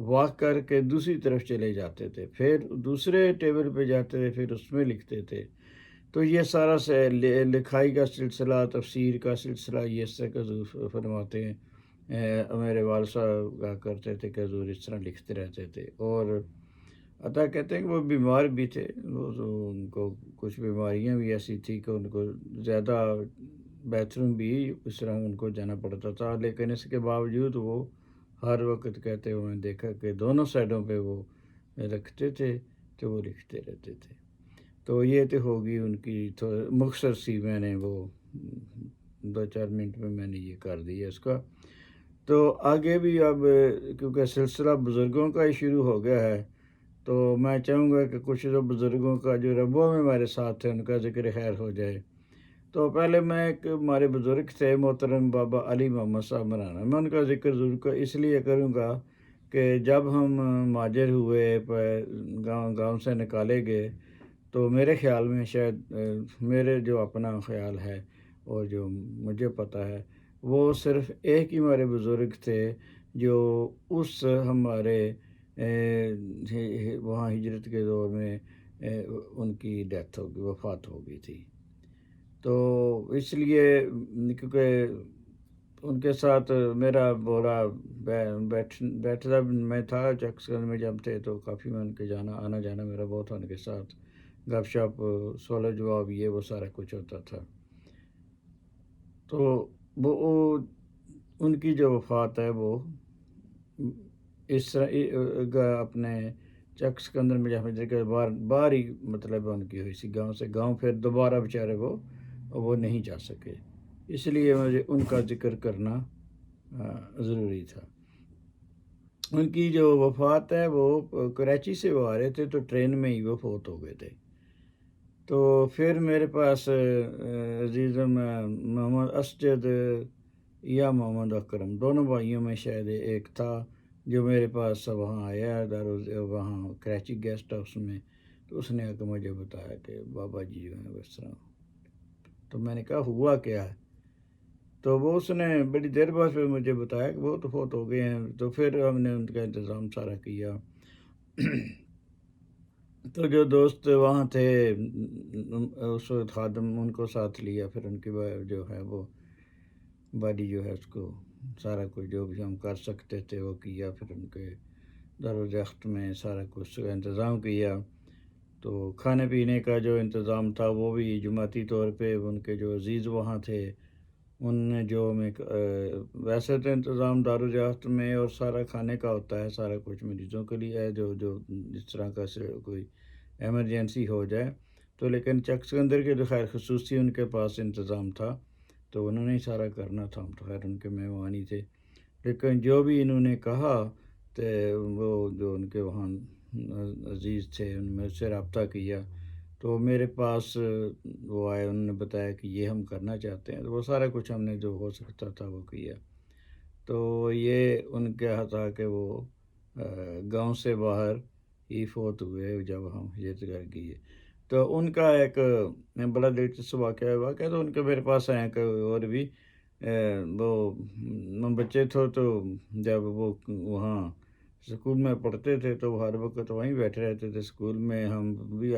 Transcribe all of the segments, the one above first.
Walk کر کے دوسری طرف چلے جاتے تھے، پھر دوسرے ٹیبل پہ جاتے تھے، پھر اس میں لکھتے تھے۔ تو یہ سارا لکھائی کا سلسلہ، تفسیر کا سلسلہ، یہ اس طرح کا حضور فرماتے ہیں میرے والد صاحب کہا کرتے تھے کہ حضور اس طرح لکھتے رہتے تھے۔ اور عطا کہتے ہیں کہ وہ بیمار بھی تھے، ان کو کچھ بیماریاں بھی ایسی تھیں کہ ان کو زیادہ بیتھ روم بھی اس طرح ان کو جانا پڑتا تھا، لیکن اس کے باوجود وہ ہر وقت کہتے ہوئے دیکھا کہ دونوں سائڈوں پہ وہ رکھتے تھے تو وہ لکھتے رہتے تھے۔ تو یہ تو ہوگی ان کی مختصر سی، میں نے وہ 2-4 منٹ میں نے یہ کر دیا اس کا۔ تو آگے بھی اب کیونکہ سلسلہ بزرگوں کا ہی شروع ہو گیا ہے، تو میں چاہوں گا کہ کچھ جو بزرگوں کا جو ربوہ میں ہمارے ساتھ ہیں ان کا ذکر خیر ہو جائے۔ تو پہلے میں ایک ہمارے بزرگ تھے محترم بابا علی محمد صاحب مرانا، میں ان کا ذکر ضرور اس لیے کروں گا کہ جب ہم مہاجر ہوئے، گاؤں سے نکالے گئے، تو میرے خیال میں شاید میرے جو اپنا خیال ہے اور جو مجھے پتہ ہے، وہ صرف ایک ہی ہمارے بزرگ تھے جو اس ہمارے وہاں ہجرت کے دور میں ان کی ڈیتھ ہوگی، وفات ہو گئی تھی۔ تو اس لیے کیونکہ ان کے ساتھ میرا بڑا بیٹھتا میں تھا چکس گنج میں جب تھے، تو کافی میں ان کے آنا جانا میرا بہت تھا، ان کے ساتھ گپ شپ، سوال جواب، یہ وہ سارا کچھ ہوتا تھا۔ تو وہ ان کی جو وفات ہے وہ اس طرح اپنے چکس کے اندر میں جہاں باہر ہی مطلب ان کی ہوئی سی، گاؤں سے گاؤں پھر دوبارہ بیچارے وہ نہیں جا سکے، اس لیے مجھے ان کا ذکر کرنا ضروری تھا۔ ان کی جو وفات ہے وہ کراچی سے وہ آ رہے تھے، تو ٹرین میں ہی وہ فوت ہو گئے تھے۔ تو پھر میرے پاس عزیزم محمد اسجد یا محمد اکرم، دونوں بھائیوں میں شاید ایک تھا جو میرے پاس وہاں آیا وہاں کراچی گیسٹ ہاؤس میں، تو اس نے آ کے مجھے بتایا کہ بابا جی جو ہیں اس طرح۔ تو میں نے کہا ہوا کیا ہے؟ تو وہ اس نے بڑی دیر بعد پھر مجھے بتایا کہ وہ تو فوت ہو گئے ہیں۔ تو پھر ہم نے ان کا انتظام سارا کیا۔ تو جو دوست وہاں تھے اس وقت خادم، ان کو ساتھ لیا، پھر ان کی جو ہے وہ باڈی جو ہے اس کو سارا کچھ جو بھی ہم کر سکتے تھے وہ کیا، پھر ان کے دارالرخت میں سارا کچھ انتظام کیا۔ تو کھانے پینے کا جو انتظام تھا وہ بھی جماعتی طور پہ ان کے جو عزیز وہاں تھے ان نے جو میں ویسے تو انتظام دارالرخت میں اور سارا کھانے کا ہوتا ہے، سارا کچھ مریضوں کے لیے ہے جو جس طرح کا کوئی ایمرجنسی ہو جائے، تو لیکن چکس گندر کے جو خیر خصوصی ان کے پاس انتظام تھا، تو انہوں نے ہی سارا کرنا تھا، ہم تو خیر ان کے مہمان ہی تھے۔ لیکن جو بھی انہوں نے کہا تو وہ جو ان کے وہاں عزیز تھے ان میں سے رابطہ کیا، تو میرے پاس وہ آئے، انہوں نے بتایا کہ یہ ہم کرنا چاہتے ہیں، تو وہ سارا کچھ ہم نے جو ہو سکتا تھا وہ کیا۔ تو یہ ان کے تھا کہ وہ گاؤں سے باہر ہی فوت ہوئے جب ہم ہجرت کر گئے۔ تو ان کا ایک بڑا دلچسپ واقعہ ہوا کہ تو ان کے میرے پاس آئے کہ اور بھی وہ بچے تھے، تو جب وہ وہاں اسکول میں پڑھتے تھے تو ہر وقت وہیں بیٹھے رہتے تھے اسکول میں، ہم بھی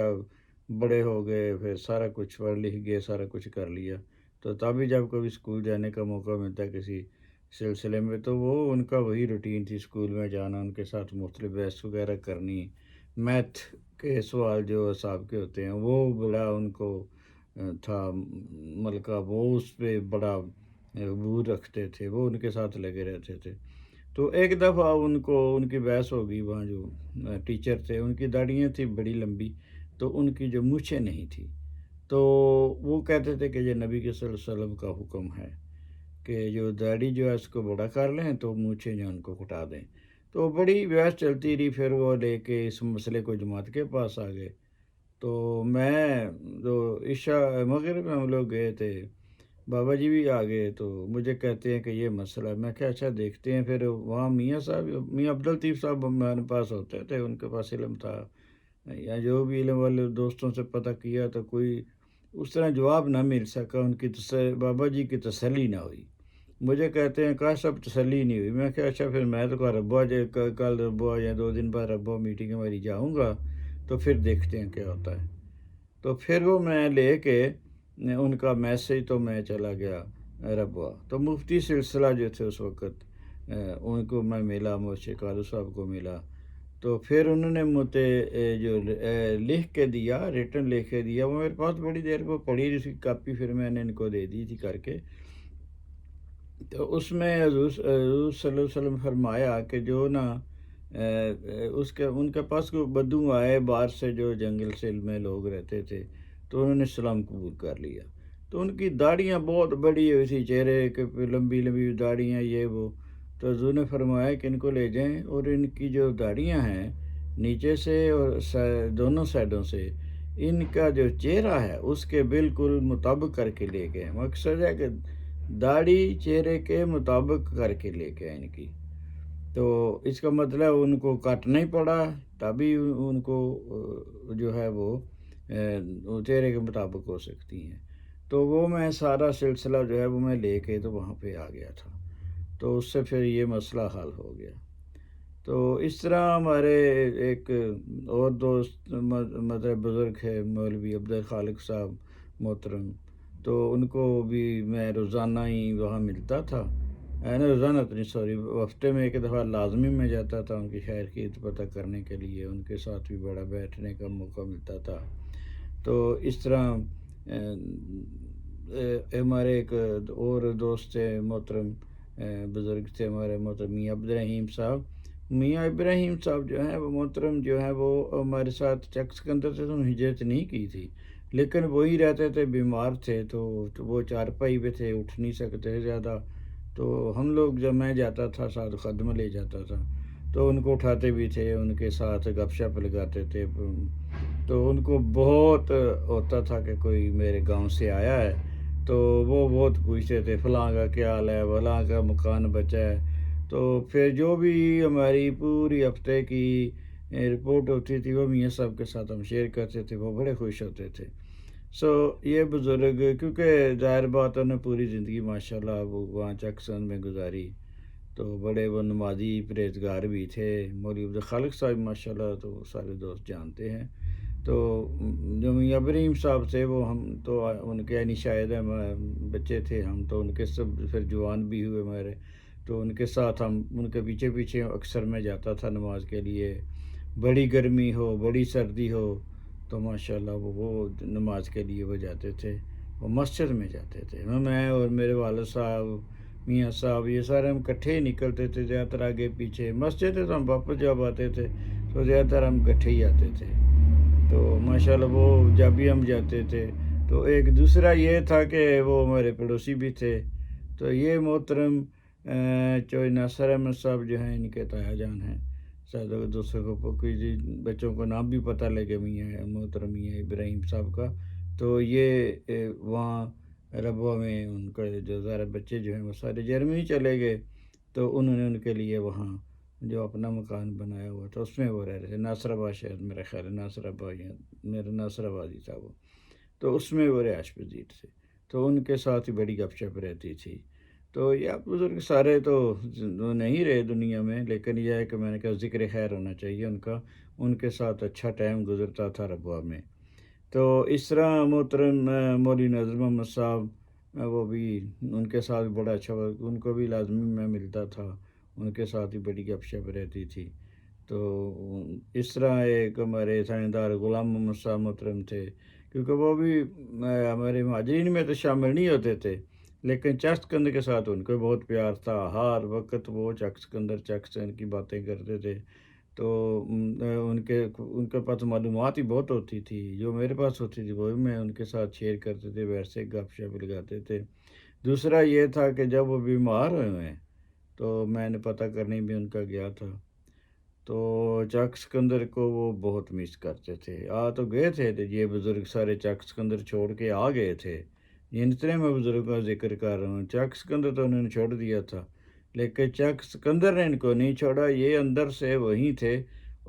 بڑے ہو گئے، پھر سارا کچھ پڑھ لکھ گئے، سارا کچھ کر لیا، تو تبھی جب کبھی اسکول جانے کا موقع ملتا ہے کسی سلسلے میں، تو وہ ان کا وہی روٹین تھی، اسکول میں جانا، ان کے ساتھ مختلف بحث وغیرہ کرنی، میتھ کے سوال جو حساب کے ہوتے ہیں وہ بڑا ان کو تھا ملکہ، وہ اس پہ بڑا عبور رکھتے تھے، وہ ان کے ساتھ لگے رہتے تھے۔ تو ایک دفعہ ان کی بحث ہو گئی، وہاں جو ٹیچر تھے ان کی داڑھیاں تھیں بڑی لمبی، تو ان کی جو مونچھیں نہیں تھی، تو وہ کہتے تھے کہ یہ نبی کے صلی اللہ علیہ وسلم کا حکم ہے کہ جو داڑھی جو ہے اس کو بڑا کر لیں تو مونچھیں جو ان کو کٹا دیں۔ تو بڑی بحث چلتی رہی، پھر وہ لے کے اس مسئلے کو جماعت کے پاس آ گئے۔ تو میں جو عشاء مغرب میں ہم لوگ گئے تھے، بابا جی بھی آ گئے، تو مجھے کہتے ہیں کہ یہ مسئلہ ہے، میں کہا اچھا دیکھتے ہیں۔ پھر وہاں میاں عبدالطیف صاحب ہمارے پاس ہوتے تھے، ان کے پاس علم تھا، یا جو بھی علم والے دوستوں سے پتہ کیا تو کوئی اس طرح جواب نہ مل سکا، ان کی بابا جی کی تسلی نہ ہوئی۔ مجھے کہتے ہیں کہا سب تسلی نہیں ہوئی. میں کہ اچھا پھر میں تو کہا ربا جو کل ربا یا 2 دن بعد ربا میٹنگ ہماری جاؤں گا تو پھر دیکھتے ہیں کیا ہوتا ہے. تو پھر وہ میں لے کے ان کا میسیج تو میں چلا گیا ربا. تو مفتی سلسلہ جو تھے اس وقت ان کو میں ملا، مرشد قادری صاحب کو ملا. تو پھر انہوں نے مجھے جو لکھ کے دیا، ریٹن لکھ کے دیا، وہ میرے پاس بڑی دیر کو پڑھی، اس کی کاپی پھر میں نے ان کو دے دی تھی کر کے. تو اس میں حضور صلی اللہ علیہ وسلم فرمایا کہ جو نا ان کے پاس کو بدو آئے باہر سے، جو جنگل سے میں لوگ رہتے تھے، تو انہوں نے اسلام قبول کر لیا. تو ان کی داڑیاں بہت بڑی ہوئی تھی، چہرے کے لمبی لمبی داڑیاں یہ وہ. تو حضور نے فرمایا کہ ان کو لے جائیں اور ان کی جو داڑیاں ہیں نیچے سے اور دونوں سائڈوں سے، ان کا جو چہرہ ہے اس کے بالکل مطابق کر کے لے گئے. مقصد ہے کہ داڑھی چہرے کے مطابق کر کے لے گئے ان کی. تو اس کا مطلب ان کو کاٹنا ہی پڑا، تبھی ان کو جو ہے وہ چہرے کے مطابق ہو سکتی ہیں. تو وہ میں سارا سلسلہ جو ہے وہ میں لے کے تو وہاں پہ آ گیا تھا. تو اس سے پھر یہ مسئلہ حل ہو گیا. تو اس طرح ہمارے ایک اور دوست مطلب بزرگ ہے مولوی عبدالخالق صاحب محترم. تو ان کو بھی میں روزانہ ہی وہاں ملتا تھا. روزانہ تو نہیں، سوری، ہفتے میں ایک دفعہ لازمی میں جاتا تھا ان کی خیر خیریت پتہ کرنے کے لیے. ان کے ساتھ بھی بڑا بیٹھنے کا موقع ملتا تھا. تو اس طرح ہمارے ایک اور دوست تھے محترم، بزرگ تھے ہمارے محترم میاں عبدالرحیم صاحب. میاں ابراہیم صاحب جو ہیں وہ محترم جو ہیں وہ ہمارے ساتھ چک سکندر سے تو ہجرت نہیں کی تھی، لیکن وہی رہتے تھے، بیمار تھے. تو وہ چارپائی پہ تھے، اٹھ نہیں سکتے زیادہ. تو ہم لوگ جب میں جاتا تھا ساتھ خدمہ لے جاتا تھا تو ان کو اٹھاتے بھی تھے، ان کے ساتھ گپ شپ لگاتے تھے. تو ان کو بہت ہوتا تھا کہ کوئی میرے گاؤں سے آیا ہے تو وہ بہت پوچھتے تھے فلاں کا کیا حال ہے، فلاں کا مکان بچا ہے. تو پھر جو بھی ہماری پوری ہفتے کی رپورٹ ہوتی تھی وہ میاں صاحب کے ساتھ ہم شیئر کرتے تھے، وہ بڑے خوش ہوتے تھے. یہ بزرگ کیونکہ ظاہر بات انہوں نے پوری زندگی ماشاءاللہ وہ وہاں چکسن میں گزاری. تو بڑے وہ نمازی پرہیزگار بھی تھے. مولوی عبدالخالق صاحب ماشاءاللہ تو سارے دوست جانتے ہیں. تو جو میاں ابراہیم صاحب تھے وہ ہم تو ان کے یعنی شاید بچے تھے ہم، تو ان کے سب پھر جوان بھی ہوئے ہمارے. تو ان کے ساتھ ہم ان کے پیچھے پیچھے اکثر میں جاتا تھا نماز کے لیے. بڑی گرمی ہو، بڑی سردی ہو، تو ماشاءاللہ وہ نماز کے لیے وہ جاتے تھے، وہ مسجد میں جاتے تھے. میں اور میرے والد صاحب، میاں صاحب، یہ سارے ہم اکٹھے ہی نکلتے تھے، زیادہ تر آگے پیچھے مسجد ہے تو ہم واپس جب آتے تھے تو زیادہ تر ہم اکٹھے ہی آتے تھے. تو ماشاءاللہ وہ جب بھی ہم جاتے تھے تو ایک دوسرا یہ تھا کہ وہ ہمارے پڑوسی بھی تھے. تو یہ محترم چوئی ناصر احمد صاحب جو ہیں ان کے تایا جان ہیں. شاید دوسروں کو کوئی بچوں کو نام بھی پتہ لگے میاں محترم میاں ابراہیم صاحب کا. تو یہ وہاں ربوہ میں ان کا جو سارے بچے جو ہیں وہ سارے جرمنی چلے گئے. تو انہوں نے ان کے لیے وہاں جو اپنا مکان بنایا ہوا تھا اس میں وہ رہ رہے تھے. ناصر آباد شہر میرا خیال ہے، ناصر آباد میرا ناصر آبادی تھا وہ. تو اس میں وہ رہائش پذیر تھے. تو ان کے ساتھ ہی بڑی گپ شپ رہتی تھی. تو یہ بزرگ سارے تو نہیں رہے دنیا میں، لیکن یہ ہے کہ میں نے کہا ذکر خیر ہونا چاہیے ان کا. ان کے ساتھ اچھا ٹائم گزرتا تھا ربوہ میں. تو اس طرح محترم مولوی نذر محمد صاحب، وہ بھی ان کے ساتھ بڑا اچھا، ان کو بھی لازمی میں ملتا تھا، ان کے ساتھ ہی بڑی گپ شپ رہتی تھی. تو اس طرح ایک ہمارے سائنسدار غلام محمد صاحب محترم تھے، کیونکہ وہ بھی ہمارے مہاجرین میں تو شامل نہیں ہوتے تھے، لیکن چک سکندر کے ساتھ ان کو بہت پیار تھا. ہر وقت وہ چک سکندر کی باتیں کرتے تھے. تو ان کے پاس معلومات ہی بہت ہوتی تھی، جو میرے پاس ہوتی تھی وہ بھی میں ان کے ساتھ شیئر کرتے تھے، ویسے گپ شپ لگاتے تھے. دوسرا یہ تھا کہ جب وہ بیمار ہوئے ہیں تو میں نے پتہ کرنے بھی ان کا گیا تھا. تو چک سکندر کو وہ بہت مس کرتے تھے. تو گئے تھے یہ بزرگ سارے چک سکندر چھوڑ کے آ گئے تھے. اتنے میں بزرگوں کا ذکر کر رہا ہوں. چک سکندر تو انہوں نے چھوڑ دیا تھا، لیکن چک سکندر نے ان کو نہیں چھوڑا، یہ اندر سے وہیں تھے.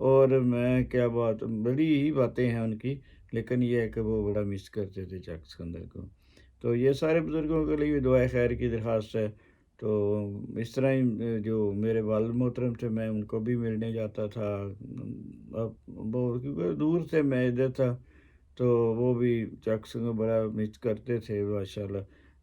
اور میں کیا بات، بڑی ہی باتیں ہیں ان کی، لیکن یہ ہے کہ وہ بڑا مس کرتے تھے چک سکندر کو. تو یہ سارے بزرگوں کے لیے دعائے خیر کی درخواست ہے. تو اس طرح ہی جو میرے والد محترم تھے میں ان کو بھی ملنے جاتا تھا، اب وہ کیونکہ دور سے میں ادھر تھا تو وہ بھی چکس کو بڑا مس کرتے تھے ماشاءاللہ۔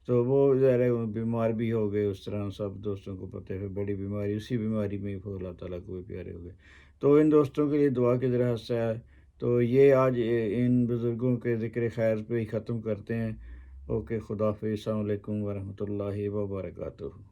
تو وہ ظاہر ہے وہ بیمار بھی ہو گئے، اس طرح سب دوستوں کو پتہ ہے بڑی بیماری، اسی بیماری میں ہی اللہ تعالیٰ کو بھی پیارے ہو گئے۔ تو ان دوستوں کے لیے دعا کی درخواست ہے۔ تو یہ آج ان بزرگوں کے ذکر خیر پہ ہی ختم کرتے ہیں۔ اوکے، خدا حافظ، السلام علیکم ورحمۃ اللہ وبرکاتہ۔